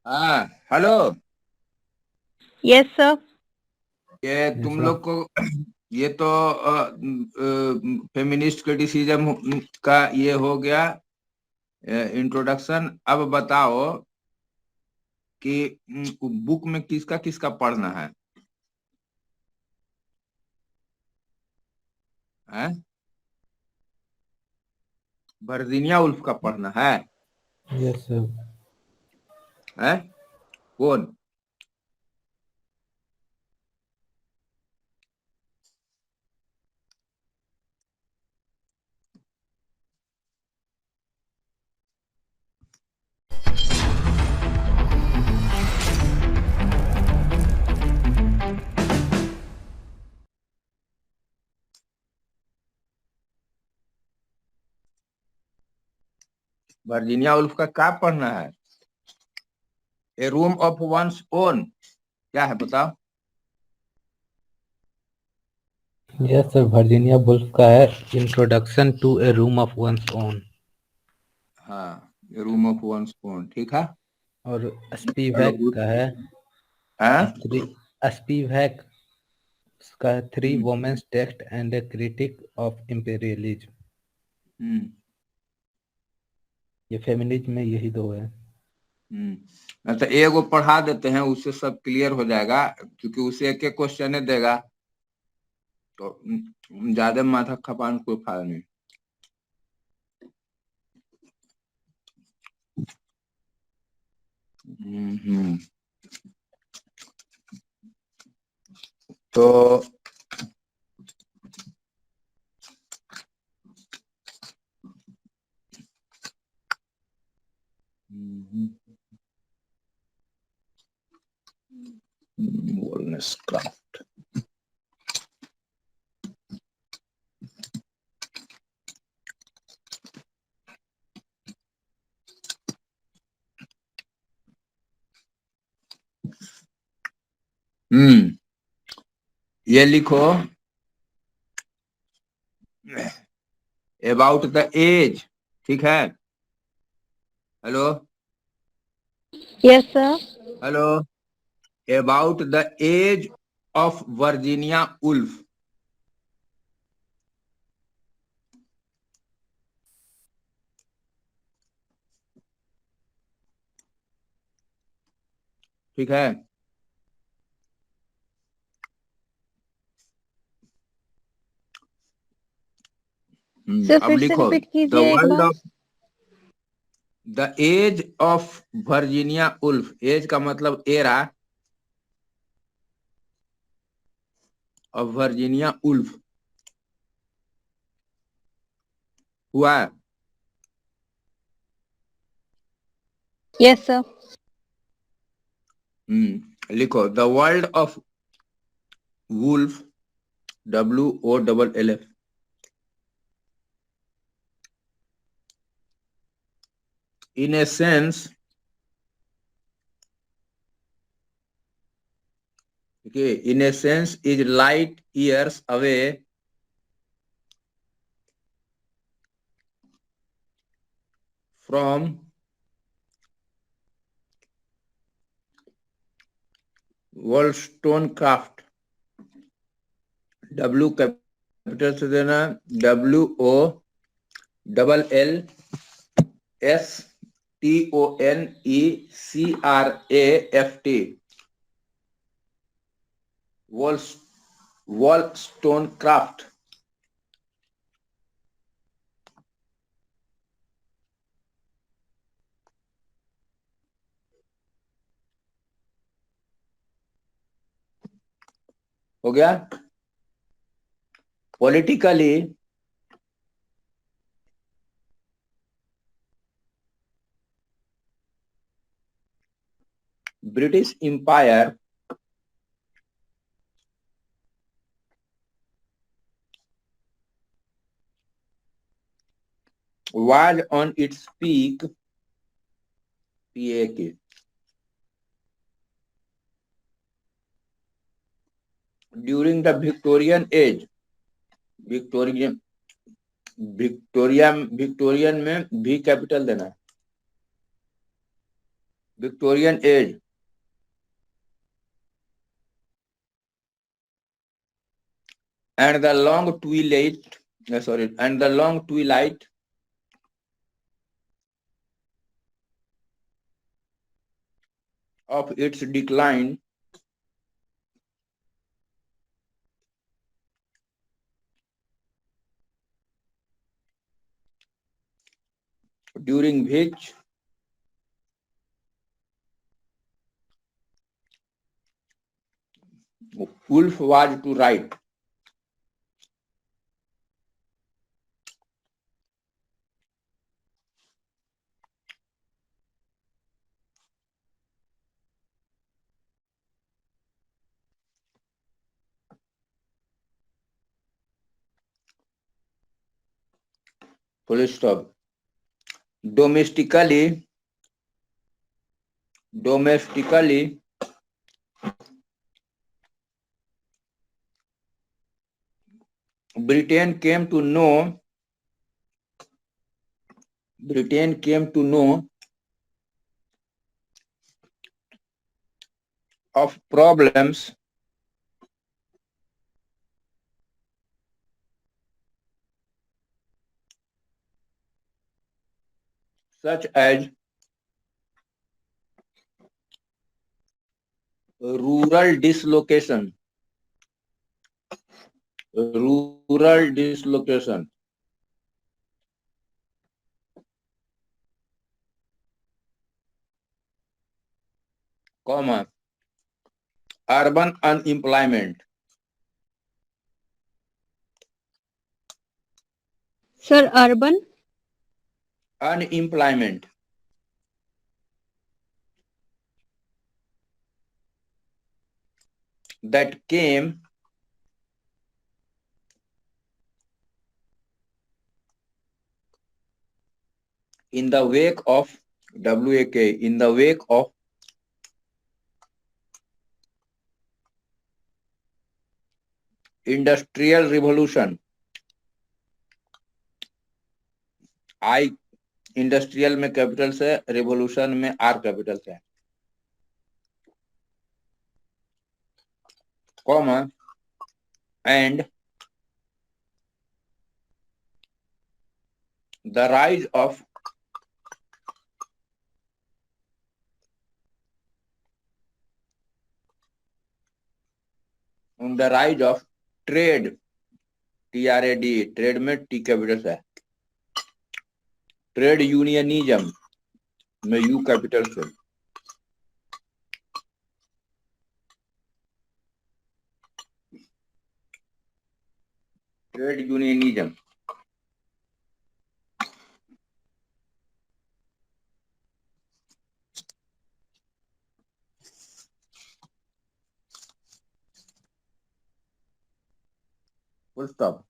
हाँ hello. Yes sir. ये तुम ऐसा। लोग को ये तो फेमिनिस्ट क्रिटिसिज्म का ये हो गया इंट्रोडक्शन। अब बताओ कि बुक में किसका किसका पढ़ना है? वर्जीनिया उल्फ का पढ़ना यस सर। है? कौन? वर्जीनिया उल्फ का क्या पढ़ना है? A room of one's own क्या है बताओ? यस सर, वर्जीनिया वुल्फ का है introduction to a room of one's own. हाँ, a room of one's own, ठीक है। और चलो स्पीवैक good। का है हैं? स्पीवैक का है three hmm women's text and a critique of imperialism. Hmm ये फेमिनिज्म में यही दो है। तो एगो पढ़ा देते हैं, उससे सब क्लियर हो जाएगा, क्योंकि उसे एक एक क्वेश्चन देगा तो ज्यादा माथा खपाने कोई फायदा नहीं। हम्म। तो बोलनेस क्राफ्ट। ये लिखो अबाउट द एज, ठीक है? Hello yes sir. Hello. About the age of Virginia Woolf. ठीक है। सर अब फिर से लिखो रिपीट द कीजिए एक वर्ल्ड बार। Of the age of Virginia Woolf. Age का मतलब एरा ऑफ वर्जीनिया उल्फ हुआ। Yes sir. लिखो the world of Woolf, WOLLF, in a sense, okay, in a sense is light years away from Wollstonecraft। W capital से देना, WOLLSTONECRAFT, Wollstonecraft। हो गया? Politically British empire was on its peak, PAK, during the Victorian age। Victorian, Victorian में भी capital देना है। Victorian age. And the long twilight, and the long twilight of its decline during which Woolf was to write. Full stop. Domestically, Britain came to know of problems such as rural dislocation, comma, urban unemployment, Sir, urban. unemployment, that came in the wake of WAK, in the wake of industrial revolution. I industrial में capital से, revolution में are capital से, comma, and the rise of trade, TRAD, trade में T capital है, trade unionism में you capital से, trade unionism, full stop.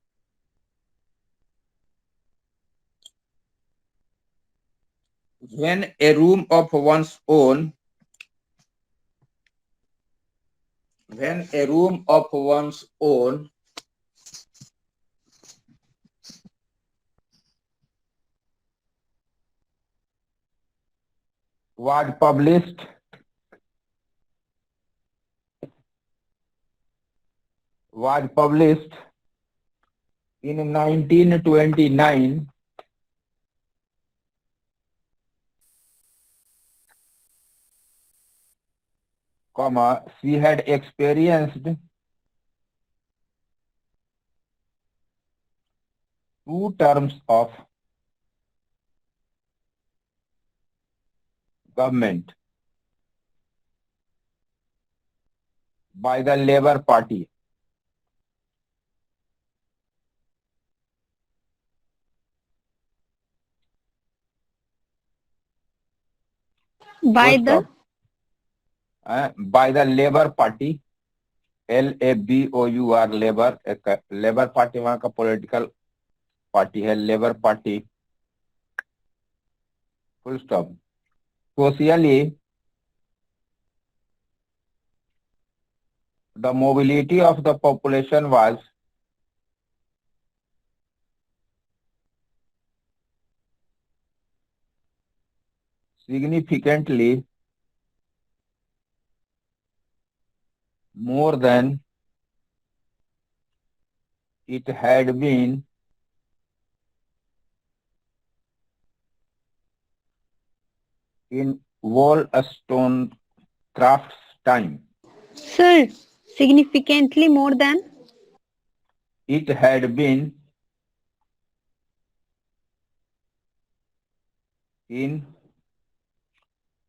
When a room of one's own was published in 1929, comma, she had experienced 2 terms of government by the Labour Party. By Full the stop. By the Labour Party, LABOUR, labour, labour party वहां का political party है, labour party, full stop. Socially, the mobility of the population was significantly more than it had been in Wollstonecraft's time. Sir, significantly more than. It had been in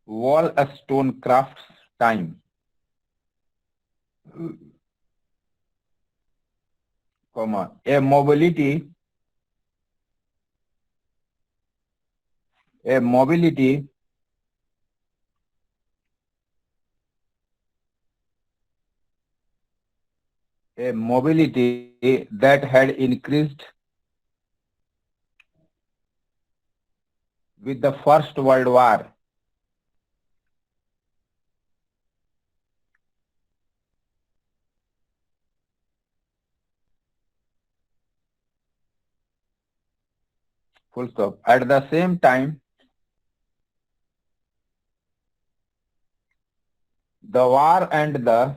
Wollstonecraft's time, comma, a mobility that had increased with the First World War. Full stop. At the same time, the war and the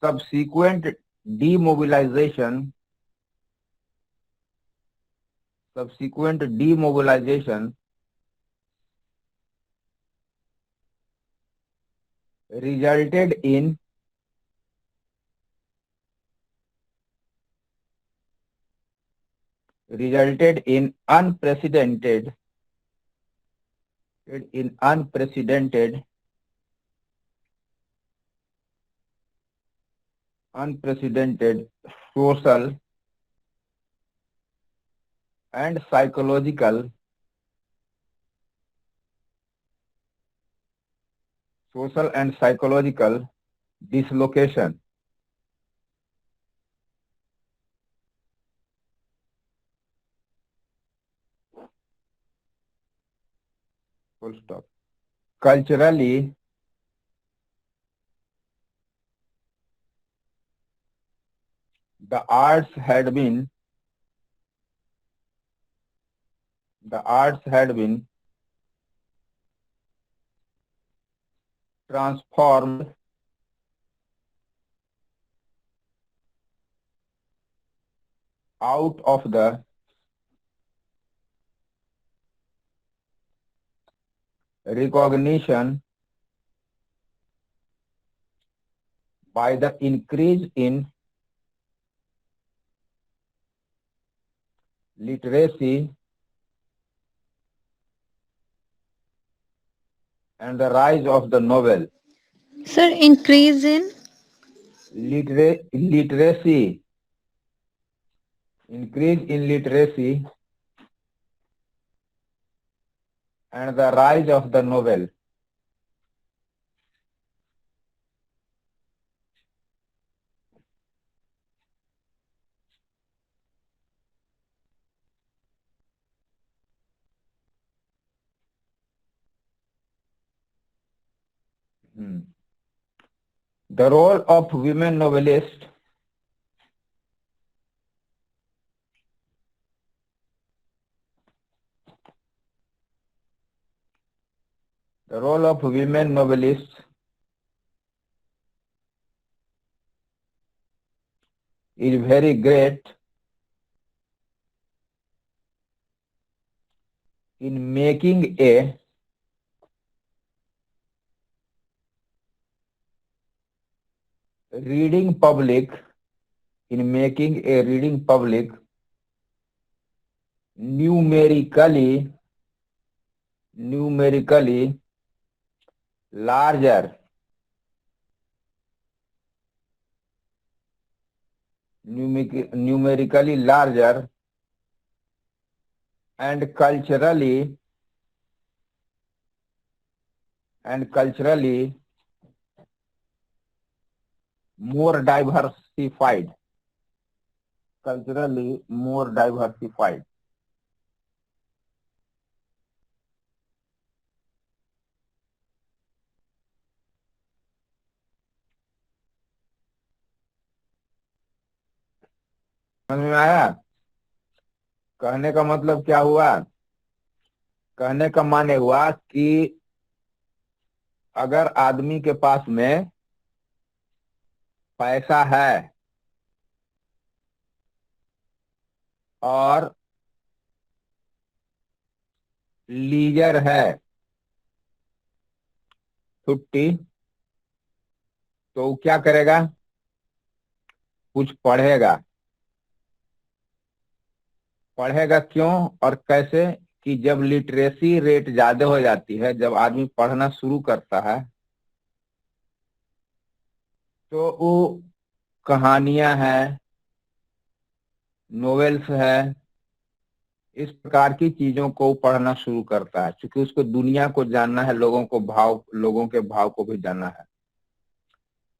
subsequent demobilization resulted in unprecedented social and psychological dislocation. Full stop. Culturally, the arts had been transformed out of the recognition by the increase in literacy and the rise of the novel. Sir, increase in. Literacy, increase in literacy and the rise of the novel. The role of women novelists is very great in making a reading public numerically larger and culturally more diversified. समझ में आया? कहने का मतलब क्या हुआ? कहने का माने हुआ कि अगर आदमी के पास में पैसा है और लीजर है, छुट्टी, तो वो क्या करेगा? कुछ पढ़ेगा। पढ़ेगा क्यों और कैसे? कि जब लिटरेसी रेट ज्यादा हो जाती है, जब आदमी पढ़ना शुरू करता है, तो वो कहानियां हैं, नोवेल्स है, इस प्रकार की चीजों को पढ़ना शुरू करता है, क्योंकि उसको दुनिया को जानना है, लोगों के भाव को भी जानना है।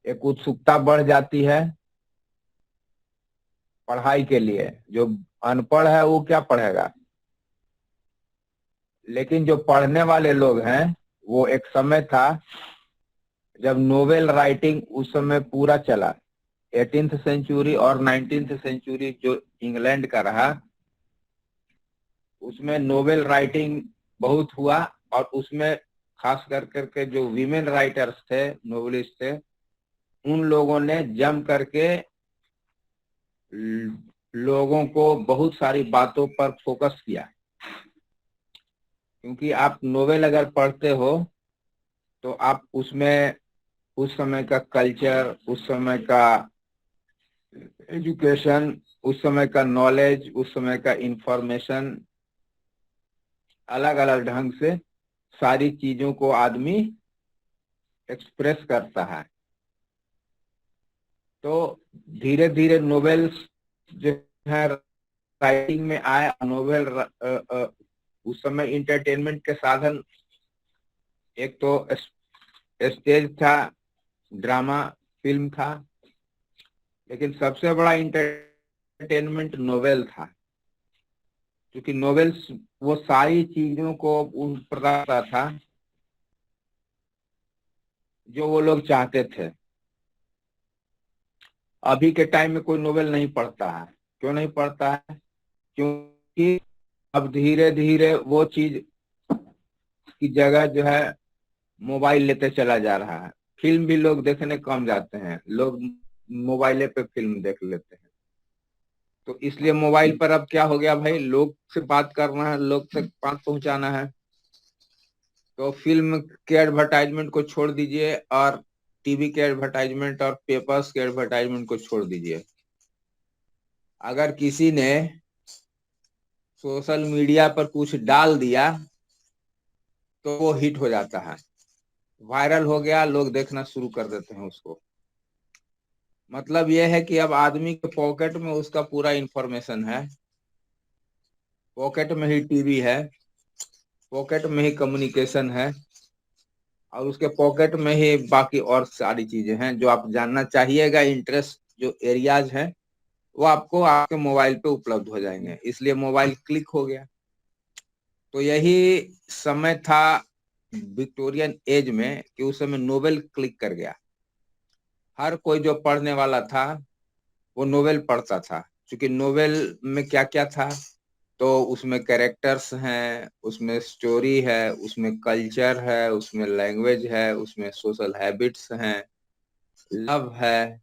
एक उत्सुकता बढ़ जाती है पढ़ाई के लिए। जो अनपढ़ है वो क्या पढ़ेगा? लेकिन जो पढ़ने वाले लोग हैं, वो एक समय था जब नोवेल राइटिंग उस समय पूरा चला। 18th सेंचुरी और 19th सेंचुरी जो इंग्लैंड का रहा, उसमें नोवेल राइटिंग बहुत हुआ। और उसमें खास कर करके जो वीमेन राइटर्स थे, नोवेलिस्ट थे, उन लोगों ने जम करके लोगों को बहुत सारी बातों पर फोकस किया। क्योंकि आप नोवेल अगर पढ़ते हो तो आप उसमें उस समय का कल्चर, उस समय का एजुकेशन, उस समय का नॉलेज, उस समय का इंफॉर्मेशन, अलग अलग ढंग से सारी चीजों को आदमी एक्सप्रेस करता है। तो धीरे धीरे नोवेल्स जो है राइटिंग में आए। नोवेल उस समय इंटरटेनमेंट के साधन एक तो स्टेज था, ड्रामा, फिल्म था, लेकिन सबसे बड़ा इंटरटेनमेंट नोवेल था। क्योंकि नोवेल्स वो सारी चीजों को बताता था जो वो लोग चाहते थे। अभी के टाइम में कोई नोवेल नहीं पढ़ता है। क्यों नहीं पढ़ता है? क्योंकि अब धीरे धीरे वो चीज की जगह जो है मोबाइल लेते चला जा रहा है। फिल्म भी लोग देखने कम जाते हैं, लोग मोबाइले पे फिल्म देख लेते हैं। तो इसलिए मोबाइल पर अब क्या हो गया भाई, लोग से बात करना है, लोग तक बात पहुंचाना है। तो फिल्म के एडवर्टाइजमेंट को छोड़ दीजिए और टीवी के एडवर्टाइजमेंट और पेपर्स के एडवर्टाइजमेंट को छोड़ दीजिए। अगर किसी ने सोशल मीडिया पर कुछ डाल दिया तो वो हिट हो जाता है, वायरल हो गया, लोग देखना शुरू कर देते हैं उसको। मतलब यह है कि अब आदमी के पॉकेट में उसका पूरा इंफॉर्मेशन है, पॉकेट में ही टीवी है, पॉकेट में ही कम्युनिकेशन है, और उसके पॉकेट में ही बाकी और सारी चीजें हैं जो आप जानना चाहिएगा। इंटरेस्ट जो एरियाज हैं वो आपको आपके मोबाइल पे उपलब्ध हो जाएंगे। इसलिए मोबाइल क्लिक हो गया। तो यही समय था विक्टोरियन एज में कि उस समय नोवेल क्लिक कर गया। हर कोई जो पढ़ने वाला था वो नोवेल पढ़ता था। क्योंकि नोवेल में क्या क्या था, तो उसमें कैरेक्टर्स हैं, उसमें स्टोरी है, उसमें कल्चर है, उसमें लैंग्वेज है, उसमें सोशल हैबिट्स हैं, लव है,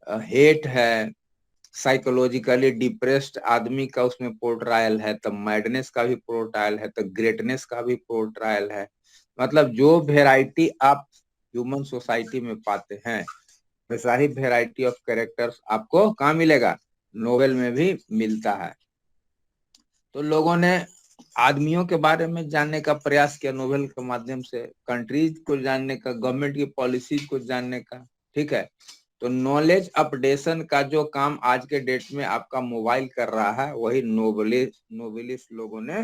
हेट है, साइकोलॉजिकली डिप्रेस्ड आदमी का उसमें पोर्ट्रायल है, तो मैडनेस का भी पोर्ट्रायल है, तो ग्रेटनेस का भी पोर्ट्रायल है। मतलब जो वेराइटी आप ह्यूमन सोसाइटी में पाते हैं, वैसा ही वेराइटी ऑफ कैरेक्टर्स आपको कहाँ मिलेगा? नोवेल में भी मिलता है। तो लोगों ने आदमियों के बारे में जानने का प्रयास किया नोवेल के माध्यम से, कंट्रीज को जानने का, गवर्नमेंट की पॉलिसीज को जानने का। ठीक है, तो नॉलेज अपडेशन का जो काम आज के डेट में आपका मोबाइल कर रहा है, वही नोवेलिस्ट लोगों ने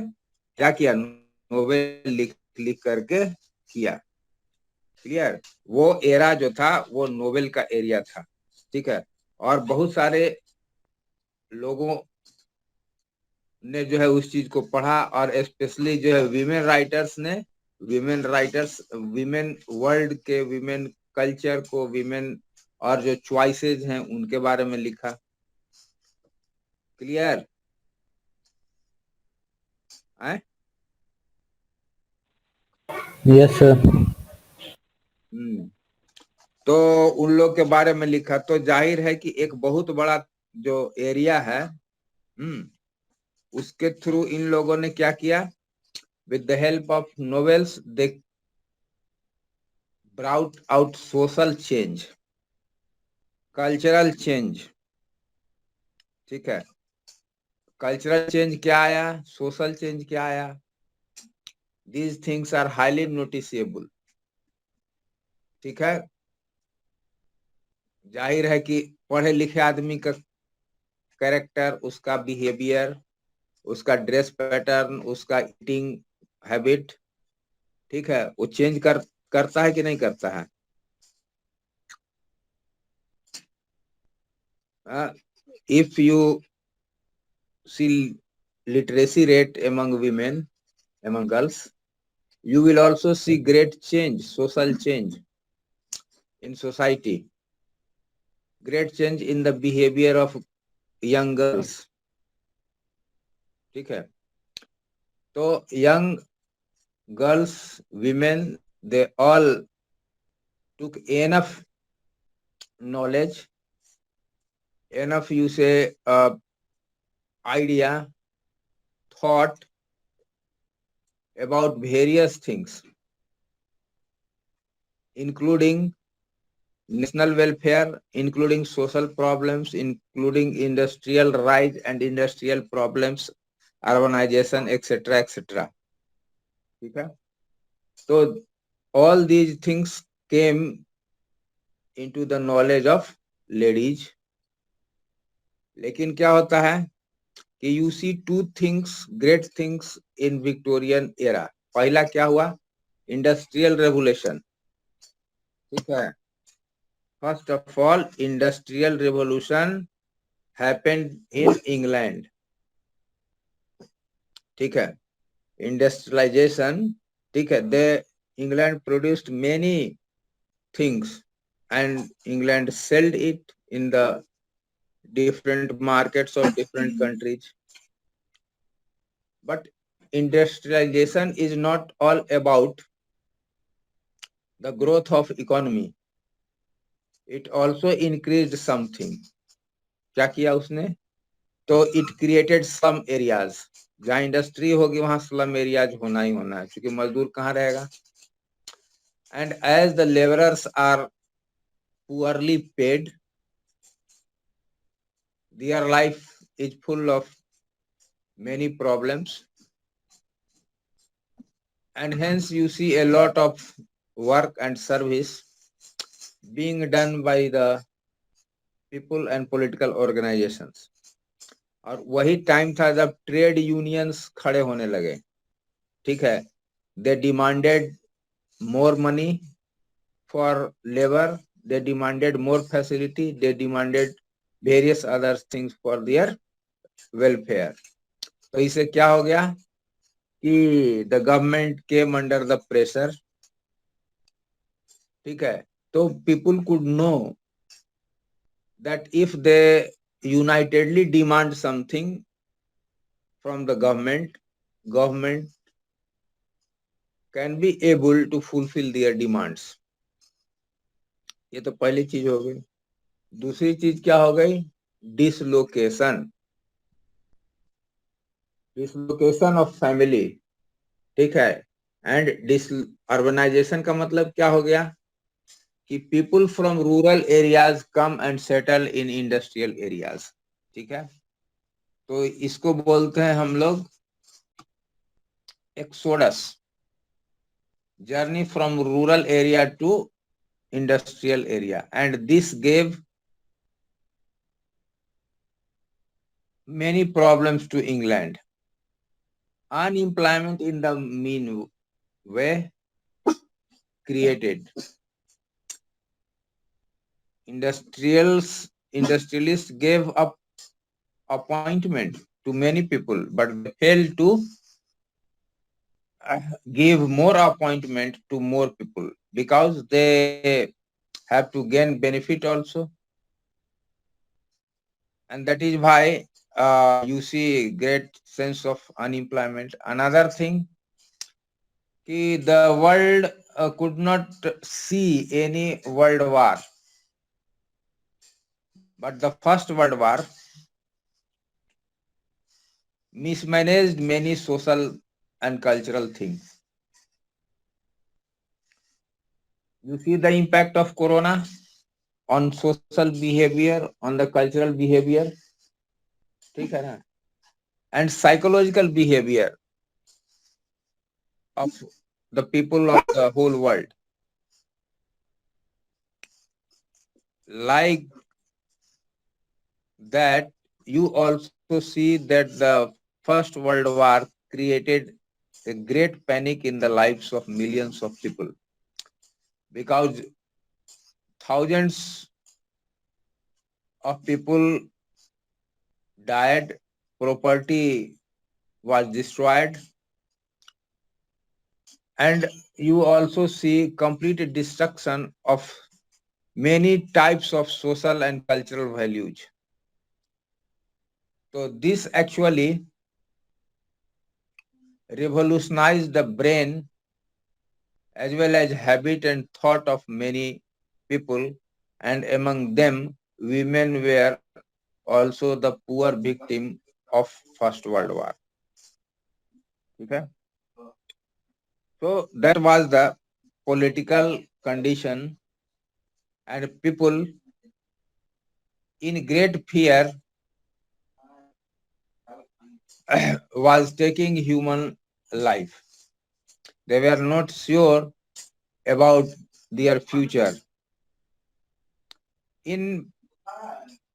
क्या किया? नोवेल लिख लिख करके किया। क्लियर? वो एरा जो था वो नोवेल का एरिया था। ठीक है, और बहुत सारे लोगों ने जो है उस चीज को पढ़ा, और स्पेशली जो है वीमेन राइटर्स ने, वीमेन वर्ल्ड के, वीमेन कल्चर को, वीमेन और जो चॉइसेस हैं उनके बारे में लिखा। क्लियर? हैं? Yes, sir. तो उन लोग के बारे में लिखा, तो जाहिर है कि एक बहुत बड़ा जो एरिया है, उसके थ्रू इन लोगों ने क्या किया, with the help of novels they brought out social change, cultural change. ठीक है, कल्चरल चेंज क्या आया, सोशल चेंज क्या आया, these things are highly noticeable. ठीक है, जाहिर है कि पढ़े लिखे आदमी का कैरेक्टर, उसका बिहेवियर, उसका ड्रेस पैटर्न, उसका ईटिंग हैबिट, ठीक है, वो चेंज करता है कि नहीं करता है? If you see literacy rate among women, among girls, you will also see great change, social change in society, great change in the behavior of young girls. ठीक है, तो young girls, women, they all took enough knowledge, enough you say idea, thought about various things, including national welfare, including social problems, including industrial rise and industrial problems, urbanization, etc., etc. ठीक है, तो all these things came into the knowledge of ladies. लेकिन क्या होता है कि you see two things, great things in Victorian era. पहला क्या हुआ, इंडस्ट्रियल रेवोल्यूशन। ठीक है, first of all industrial revolution happened in England. ठीक है, इंडस्ट्रियलाइजेशन, ठीक है, they England produced many things and England sold it in the different markets of different countries. But industrialization is not all about the growth of economy. It also increased something. क्या किया उसने, तो it created slum areas. जहाँ industry होगी वहां slum areas होना ही होना है, क्योंकि मजदूर कहाँ रहेगा। And as the laborers are poorly paid, their life is full of many problems, and hence you see a lot of work and service being done by the people and political organizations. और वही time था जब trade unions खड़े होने लगे। ठीक है, they demanded more money for labor, they demanded more facility, they demanded various other things for their welfare. तो इससे क्या हो गया कि the government came under the pressure. ठीक है, तो people could know that if they unitedly demand something from the government, government can be able to fulfill their demands. ये तो पहली चीज हो गई। दूसरी चीज क्या हो गई, डिसलोकेशन, डिसलोकेशन ऑफ फैमिली। ठीक है, एंड डिस अर्बनाइजेशन का मतलब क्या हो गया कि people from rural areas come and settle in industrial areas. ठीक है, तो इसको बोलते हैं हम लोग exodus, journey from rural area to industrial area, and this gave many problems to England. Unemployment in the mean way created. Industrialists gave up appointment to many people, but they failed to give more appointment to more people because they have to gain benefit also. And that is why you see great sense of unemployment. Another thing, the world could not see any world war, but the first world war mismanaged many social and cultural things. You see the impact of corona on social behavior, on the cultural behavior, ठीक है ना? And psychological behavior of the people of the whole world. Like that, you also see that the First World War created a great panic in the lives of millions of people, because thousands of people died, property was destroyed, and you also see complete destruction of many types of social and cultural values. So this actually revolutionized the brain as well as habit and thought of many people, and among them women were also the poor victim of First World War. Okay? So that was the political condition, and people in great fear was taking human life. They were not sure about their future. In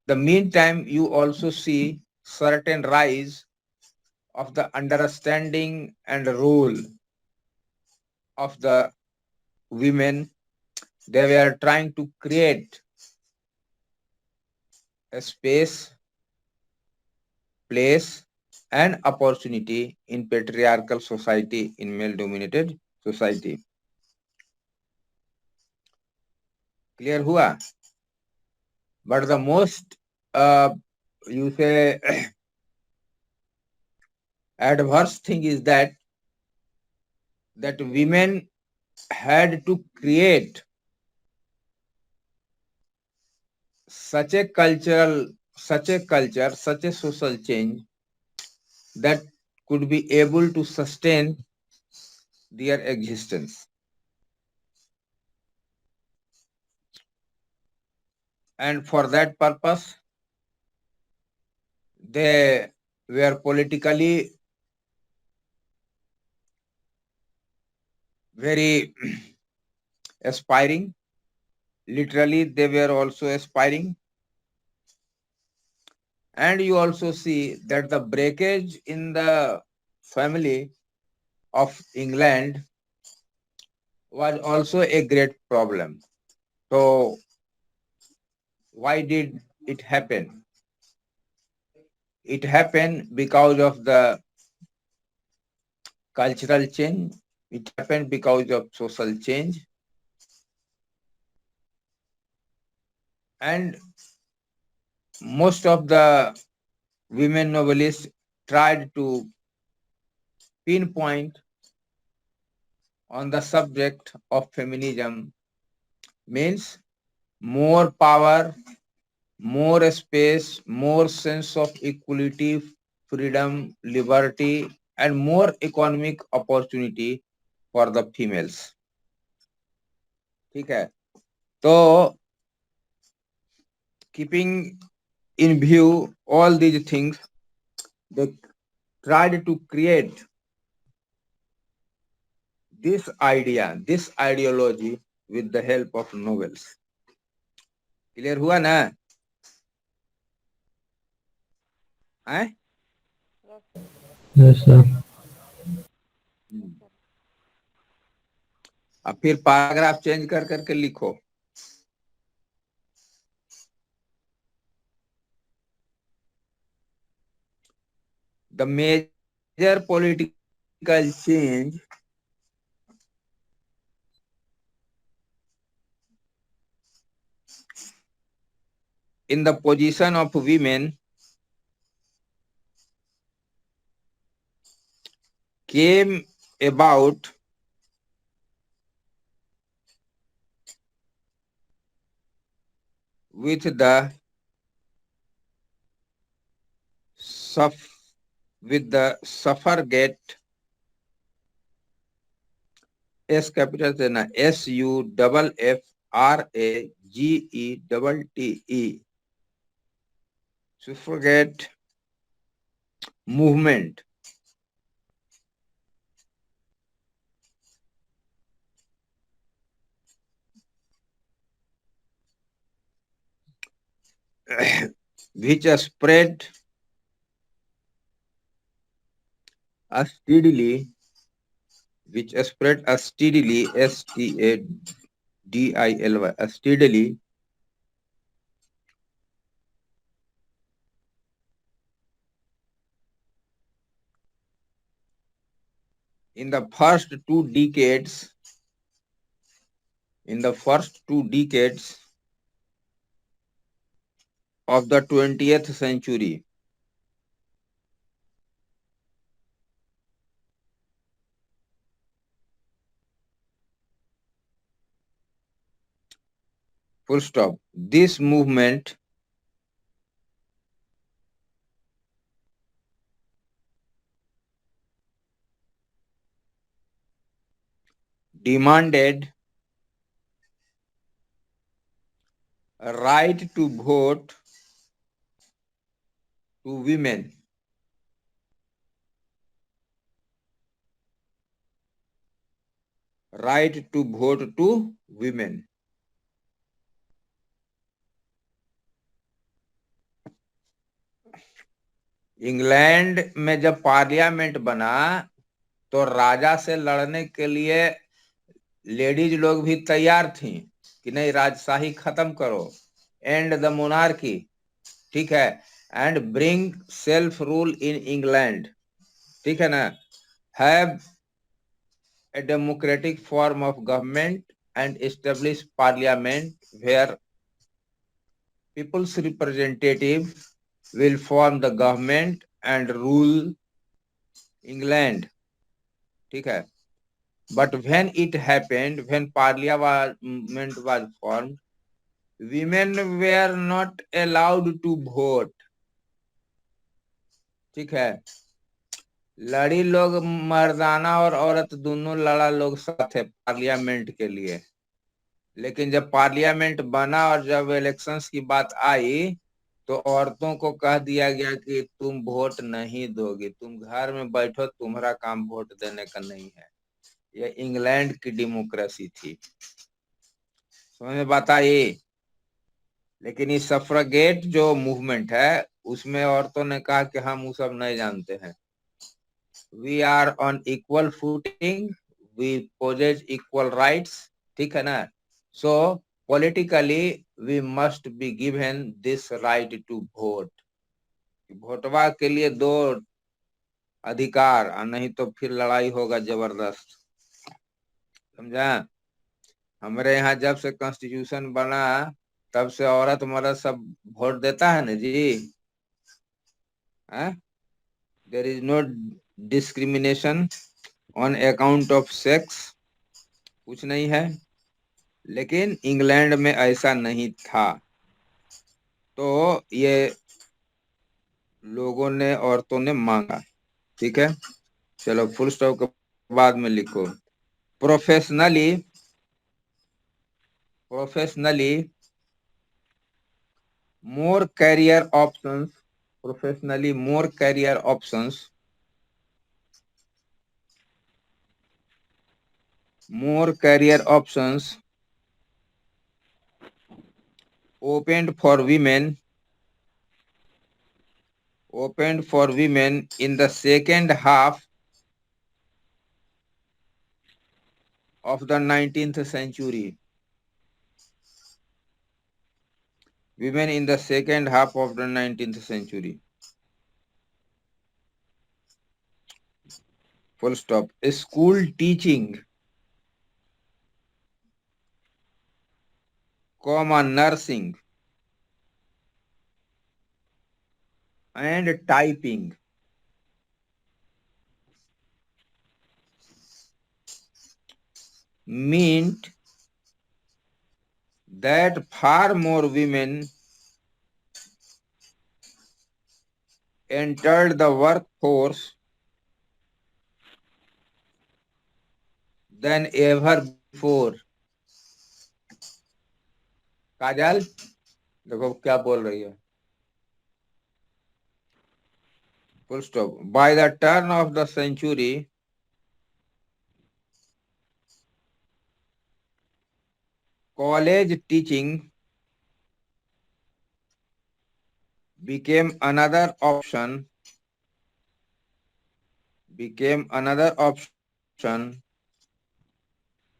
the meantime, you also see certain rise of the understanding and role of the women. They were trying to create a space, place, and opportunity in patriarchal society, in male-dominated society. Clear हुआ? But the most, you say, adverse thing is that women had to create such a culture, such a social change that could be able to sustain their existence. And for that purpose, they were politically very aspiring. Literally, they were also aspiring. And you also see that the breakage in the family of England was also a great problem. So why did it happen? It happened because of the cultural change. It happened because of social change. And most of the women novelists tried to pinpoint on the subject of feminism, means more power, more space, more sense of equality, freedom, liberty, and more economic opportunity for the females. ठीक है? So, keeping in view all these things, they tried to create this idea, this ideology with the help of novels. Clear हुआ ना? हैं? Yes, sir. अब फिर paragraph change कर करके लिखो. The major political change in the position of women came about with the suffragette, S capital से ना, SUFFRAGETTE, suffragette movement. Which spread steadily, steadily, steadily, in the first two decades of the 20th century. Full stop. This movement demanded a right to vote to women. Right to vote to women. England में जब parliament बना तो राजा से लड़ने के लिए ladies लोग भी तैयार थी कि नहीं, राजशाही खत्म करो, एंड द मोनार्की, ठीक है, and bring self rule in England, ठीक है ना, have a democratic form of government and establish parliament where people's representative will form the government and rule England, ठीक है. But when it happened, when parliament was formed, women were not allowed to vote, ठीक है. लड़ी लोग मर्दाना और औरत दोनों लड़ा लोग साथ है पार्लियामेंट के लिए, लेकिन जब पार्लियामेंट बना और जब इलेक्शंस की बात आई तो औरतों को कह दिया गया कि तुम वोट नहीं दोगे, तुम घर में बैठो, तुम्हारा काम वोट देने का नहीं है. ये इंग्लैंड की डेमोक्रेसी थी, समझ में बात आई. लेकिन ये सफ्रागेट जो मूवमेंट है उसमें औरतों ने कहा कि हम वो सब नहीं जानते हैं. We are on equal footing, we possess equal rights, ठीक है ना. सो politically we must be given this right to vote. वोटवा के लिए दो अधिकार, नहीं तो फिर लड़ाई होगा जबरदस्त, समझा. हमारे यहाँ जब से कॉन्स्टिट्यूशन बना तब से औरत मर्द सब वोट देता है ना जी. There is no discrimination on account of sex, कुछ नहीं है. लेकिन इंग्लैंड में ऐसा नहीं था, तो ये लोगों ने, औरतों ने मांगा, ठीक है. चलो फुल स्टॉप के बाद में लिखो professionally more career options, professionally more career options, opened for women in the second half of the 19th century. Women in the second half of the 19th century. Full stop. School teaching, nursing and typing meant that far more women entered the workforce than ever before. काजल देखो क्या बोल रही है. Full stop. By the turn of the century, college teaching became another option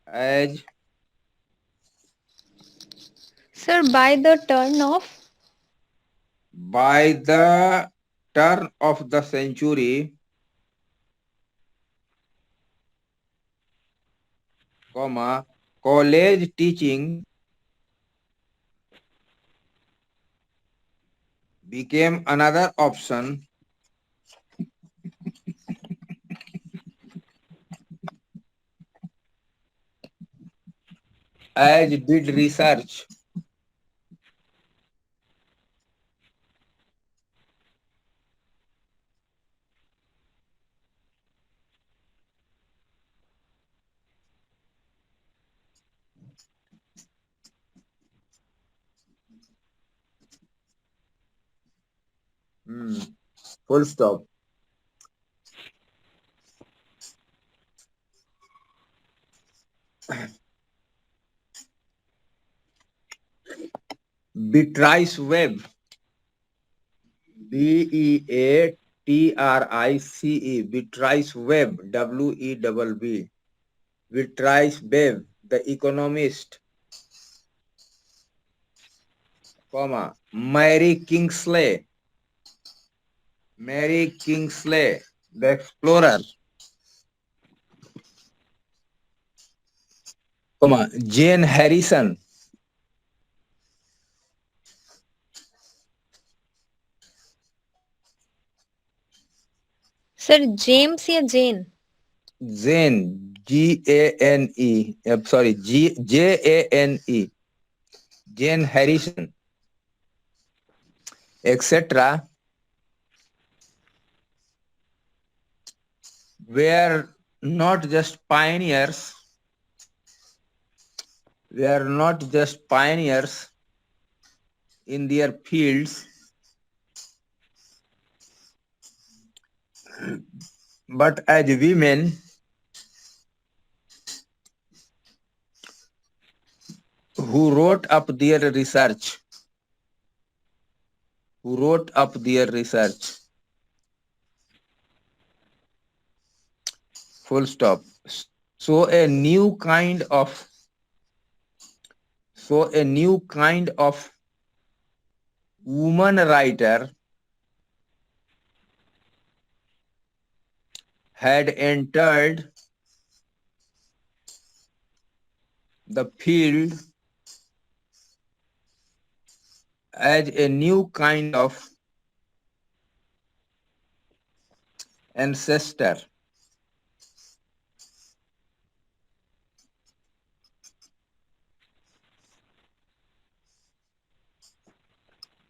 as Sir, by the turn of. by the turn of the century, college teaching became another option as did research. Full stop. Beatrice Webb, Beatrice, Beatrice Webb, Webb, Beatrice Webb, the economist, Mary Kingsley, the explorer, Jane Harrison, Sir, James या Jane? Jane, Jane, sorry, Jane, Jane Harrison, etc. were not just pioneers, in their fields, but as women who wrote up their research. Full stop. So a new kind of woman writer had entered the field as a new kind of ancestor.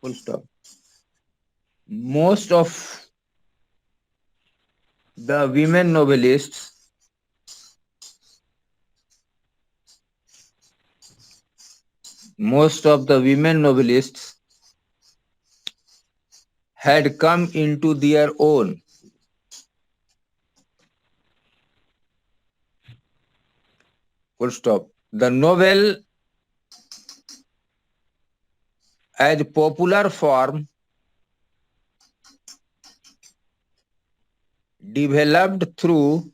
Full stop. Most of the women novelists had come into their own. Full stop. The novel as popular form developed through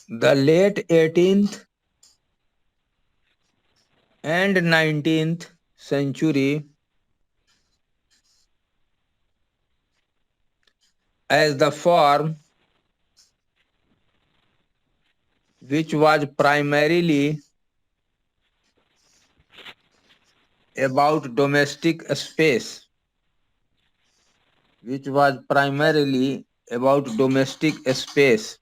the late 18th and 19th century as the form which was primarily about domestic space. which was primarily about domestic space.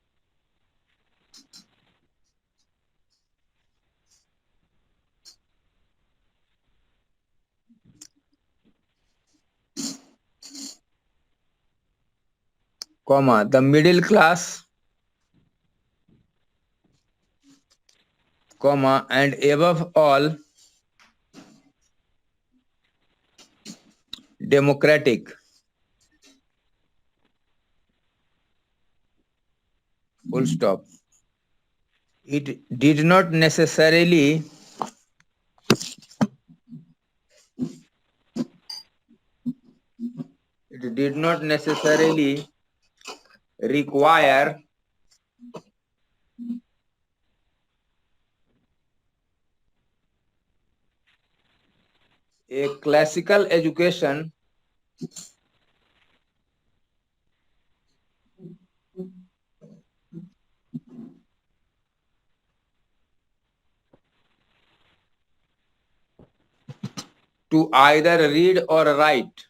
The middle class, and above all, democratic. Full stop. It did not necessarily require a classical education to either read or write.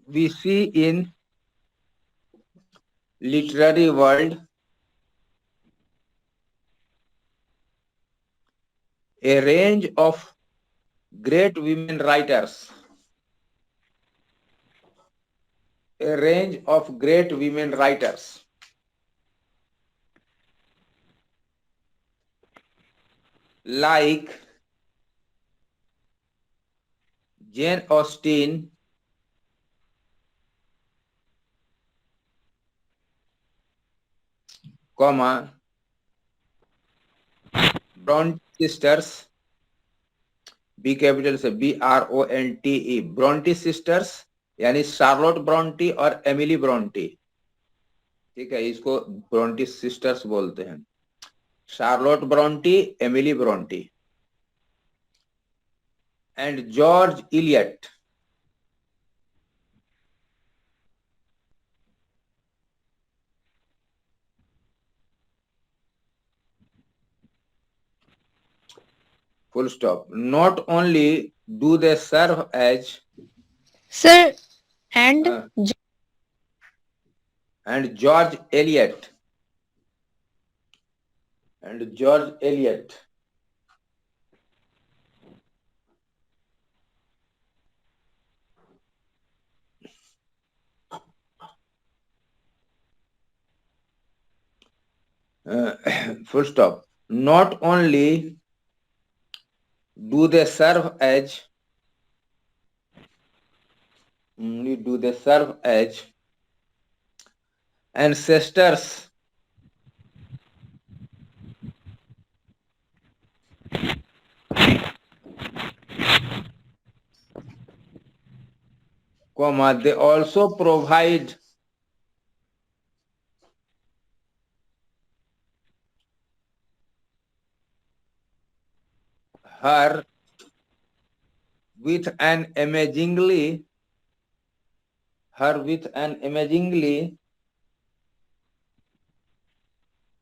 We see in literary world a range of great women writers. Like Jane Austen, Bronte sisters, B capital से BRONTE, Brontë sisters यानी Charlotte Brontë और Emily Brontë. ठीक है, इसको Brontë sisters बोलते हैं. Charlotte Brontë, Emily Brontë, and George Eliot. Full stop. Not only do they serve as Sir, and George Eliot. Full stop. Not only do they serve as ancestors they also provide her with an amazingly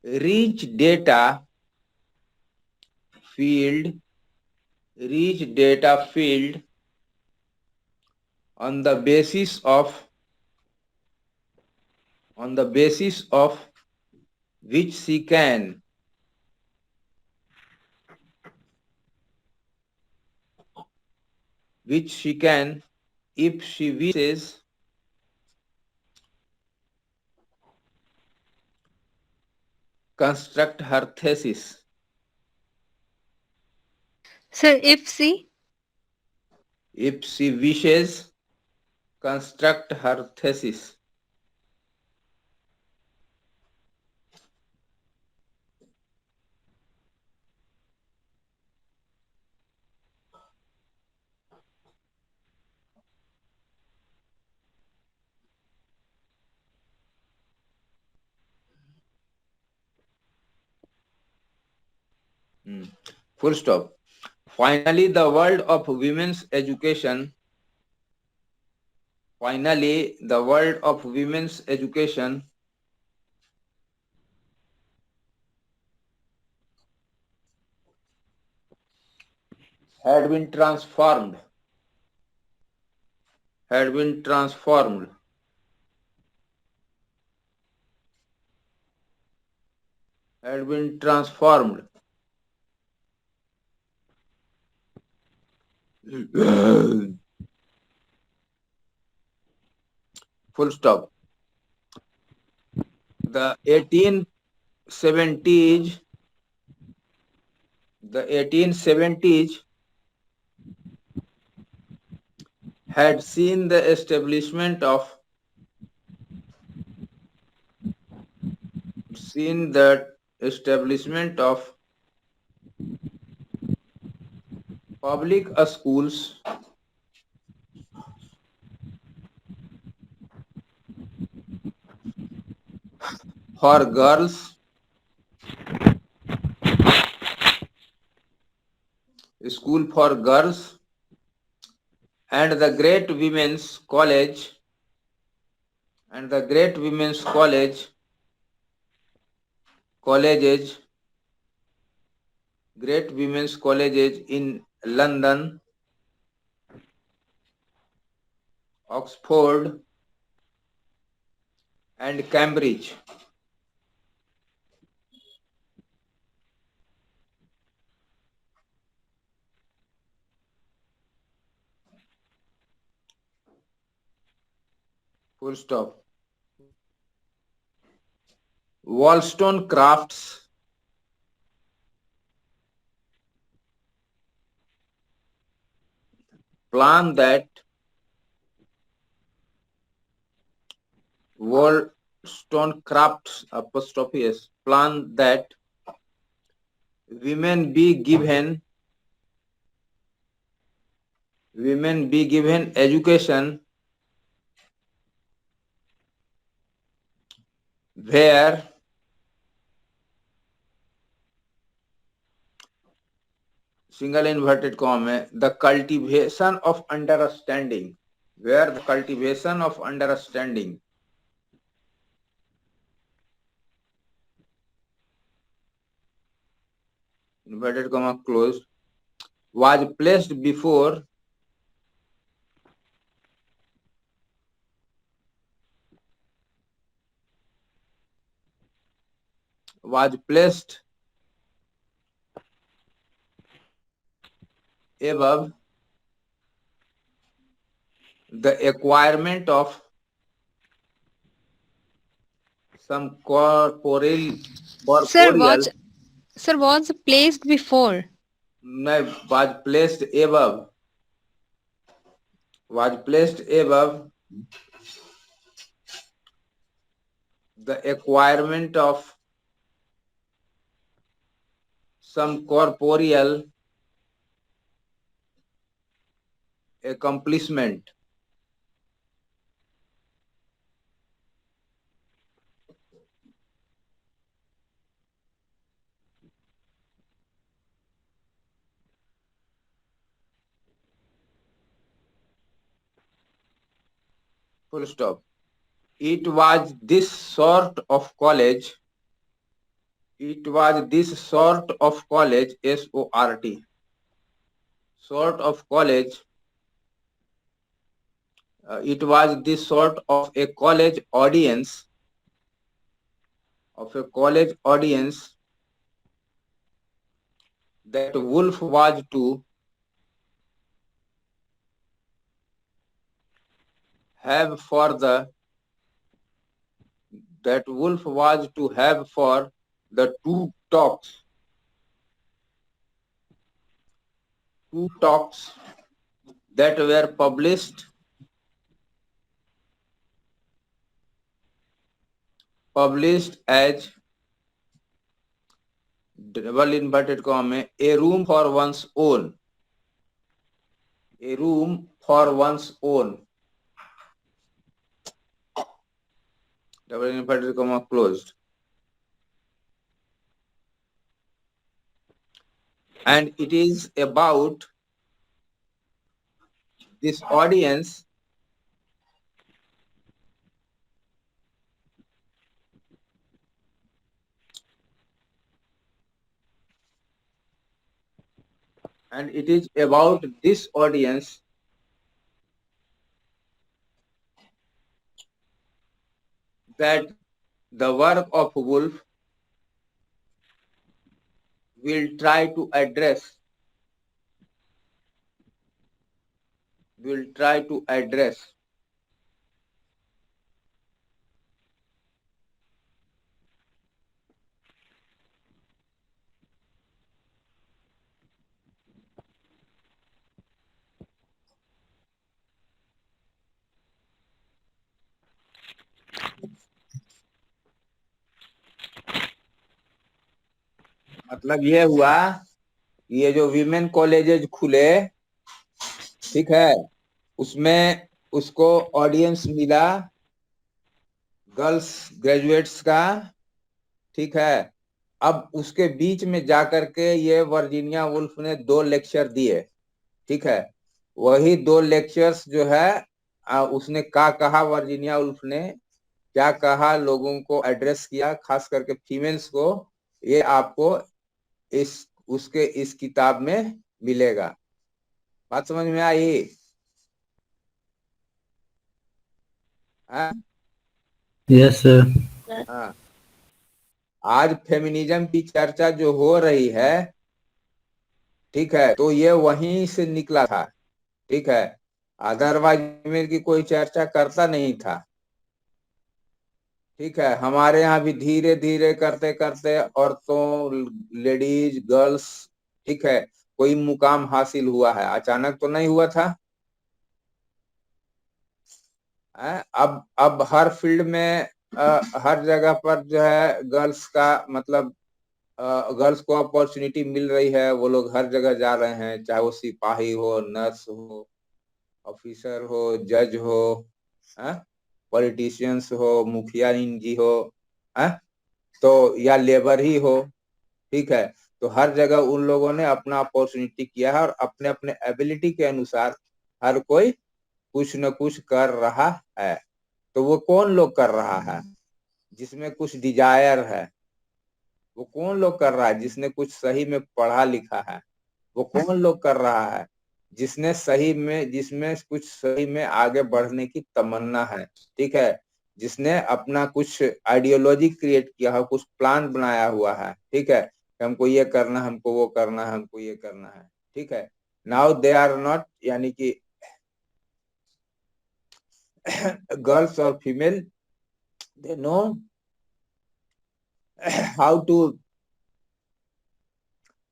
rich data field on the basis of which she can if she wishes construct her thesis. sir, If she wishes construct her thesis. Full stop. Finally, the world of women's education. Finally, the world of women's education had been transformed. Had been transformed. Had been transformed. Full stop. The 1870s, had seen the establishment of public schools for girls, and the great women's college, colleges in London, Oxford, and Cambridge. Full stop. Wollstonecraft's plan that women be given education where single inverted comma the cultivation of understanding, inverted comma closed, was placed before above the acquirement of some corporeal Sir, was placed before. was placed above the acquirement of some corporeal accomplishment. Full stop. It was this sort of college, sort, sort of college, it was this sort of a college audience, that Woolf was to have for the two talks that were published as double inverted comma a room for one's own, double inverted comma closed. and it is about this audience and it is about this audience that the work of Woolf will try to address मतलब ये हुआ, ये जो women colleges खुले, ठीक है, उसमें उसको ऑडियंस मिला गर्ल्स ग्रेजुएट्स का, ठीक है। अब उसके बीच में जाकर के ये वर्जीनिया वुल्फ ने 2 लेक्चर दिए, ठीक है। वही 2 लेक्चर्स जो है उसने क्या कहा, वर्जीनिया वुल्फ ने क्या कहा, लोगों को एड्रेस किया, खास करके फीमेल्स को, ये आपको इस किताब में मिलेगा। बात समझ में आई? Yes sir. हाँ, आज फेमिनिज्म की चर्चा जो हो रही है, ठीक है, तो ये वहीं से निकला था, ठीक है। अदरवाइज फीमेल की कोई चर्चा करता नहीं था, ठीक है। हमारे यहाँ भी धीरे धीरे करते करते औरतों, लेडीज, गर्ल्स, ठीक है, कोई मुकाम हासिल हुआ है, अचानक तो नहीं हुआ था। अब हर फील्ड में हर जगह पर जो है गर्ल्स का मतलब गर्ल्स को अपॉर्चुनिटी मिल रही है, वो लोग हर जगह जा रहे हैं, चाहे वो सिपाही हो, नर्स हो, ऑफिसर हो, जज हो, पॉलिटिशियंस हो, मुखिया जी हो, तो या लेबर ही हो, ठीक है। तो हर जगह उन लोगों ने अपना अपॉर्चुनिटी किया है और अपने अपने एबिलिटी के अनुसार हर कोई कुछ न कुछ कर रहा है। तो वो कौन लोग कर रहा है जिसमें कुछ डिजायर है? वो कौन लोग कर रहा है जिसने कुछ सही में पढ़ा लिखा है? वो कौन लोग कर रहा है जिसमें कुछ सही में आगे बढ़ने की तमन्ना है, ठीक है, जिसने अपना कुछ आइडियोलॉजी क्रिएट किया है, कुछ प्लान बनाया हुआ है, ठीक है, कि हमको ये करना, हमको वो करना है, हमको ये करना है, ठीक है। नाउ दे आर नॉट, यानी कि गर्ल्स और female, they know how to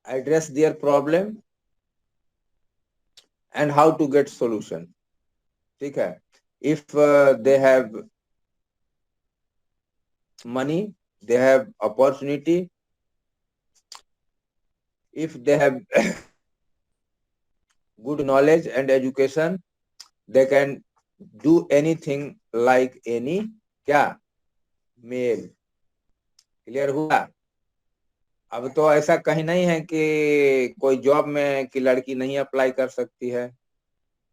address their problem and how to get solution, ठीक है। if they have money, they have opportunity, if they have good knowledge and education, they can do anything like any क्या mail. Clear हुआ? अब तो ऐसा कहीं नहीं है कि कोई जॉब में कि लड़की नहीं अप्लाई कर सकती है,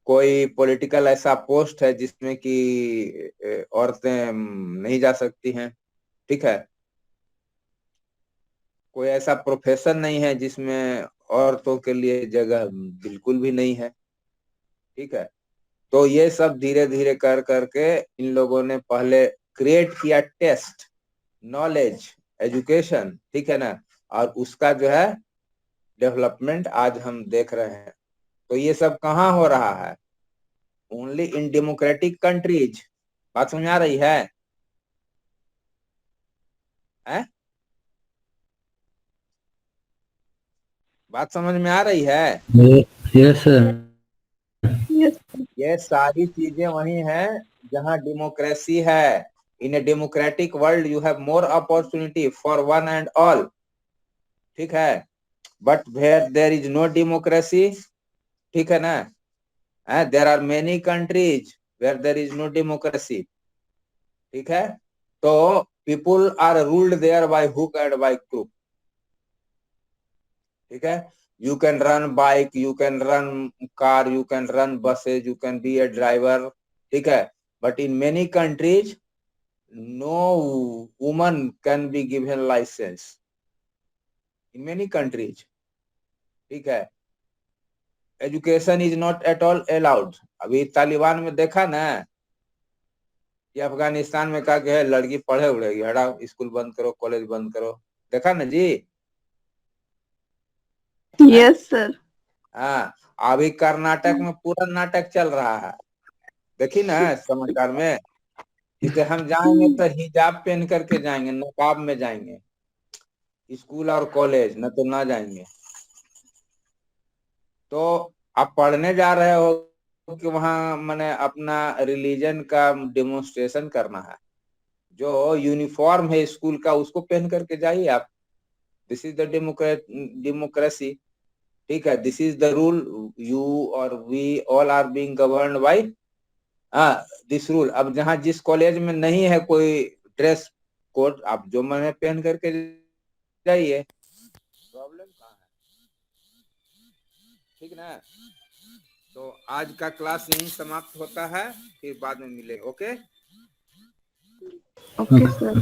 कोई पॉलिटिकल ऐसा पोस्ट है जिसमें कि औरतें नहीं जा सकती हैं, ठीक है। कोई ऐसा प्रोफेशन नहीं है जिसमें औरतों के लिए जगह बिल्कुल भी नहीं है, ठीक है। तो ये सब धीरे धीरे कर करके इन लोगों ने पहले क्रिएट किया टेस्ट, नॉलेज, एजुकेशन, ठीक है ना, और उसका जो है डेवलपमेंट आज हम देख रहे हैं। तो ये सब कहाँ हो रहा है? Only in democratic countries. बात समझ आ रही है? हैं? बात समझ में आ रही है? Yes sir. ये सारी चीजें वही हैं जहां डेमोक्रेसी है। In a democratic world you have more opportunity for one and all, ठीक है। But where there is no democracy, ठीक है ना, there are many countries where there is no democracy, ठीक है। तो people are ruled there by hook and by crook, ठीक है। You can run bike, you can run car, you can run buses, you can be a driver, ठीक है. But in many countries, no woman can be given license. In many countries, ठीक है. Education is not at all allowed. अभी तालिबान में देखा ना, ये अफगानिस्तान में कहा है लड़की पढ़े उड़ेगी, हटा स्कूल बंद करो, कॉलेज बंद करो. देखा ना जी. Yes sir. हाँ, अभी कर्नाटक में पूरा नाटक चल रहा है, देखी ना समाचार में. जिसे हम जाएंगे तो हिजाब पहन करके जाएंगे, नकाब में जाएंगे स्कूल और कॉलेज, न तो ना जाएंगे. तो आप पढ़ने जा रहे हो कि वहां मैंने अपना रिलीजन का डेमोन्स्ट्रेशन करना है. जो यूनिफॉर्म है स्कूल का उसको पहन करके जाइए आप. दिस इज द डेमोक्रेसी, ठीक है. This is the rule. You और we all are being governed by this rule. अब जहां जिस कॉलेज में नहीं है कोई ड्रेस कोड, आप जो मैंने पहन करके जाइए, प्रॉब्लम कहाँ है, ठीक ना. तो आज का क्लास यहीं समाप्त होता है, फिर बाद में मिलेंगे. Okay okay sir.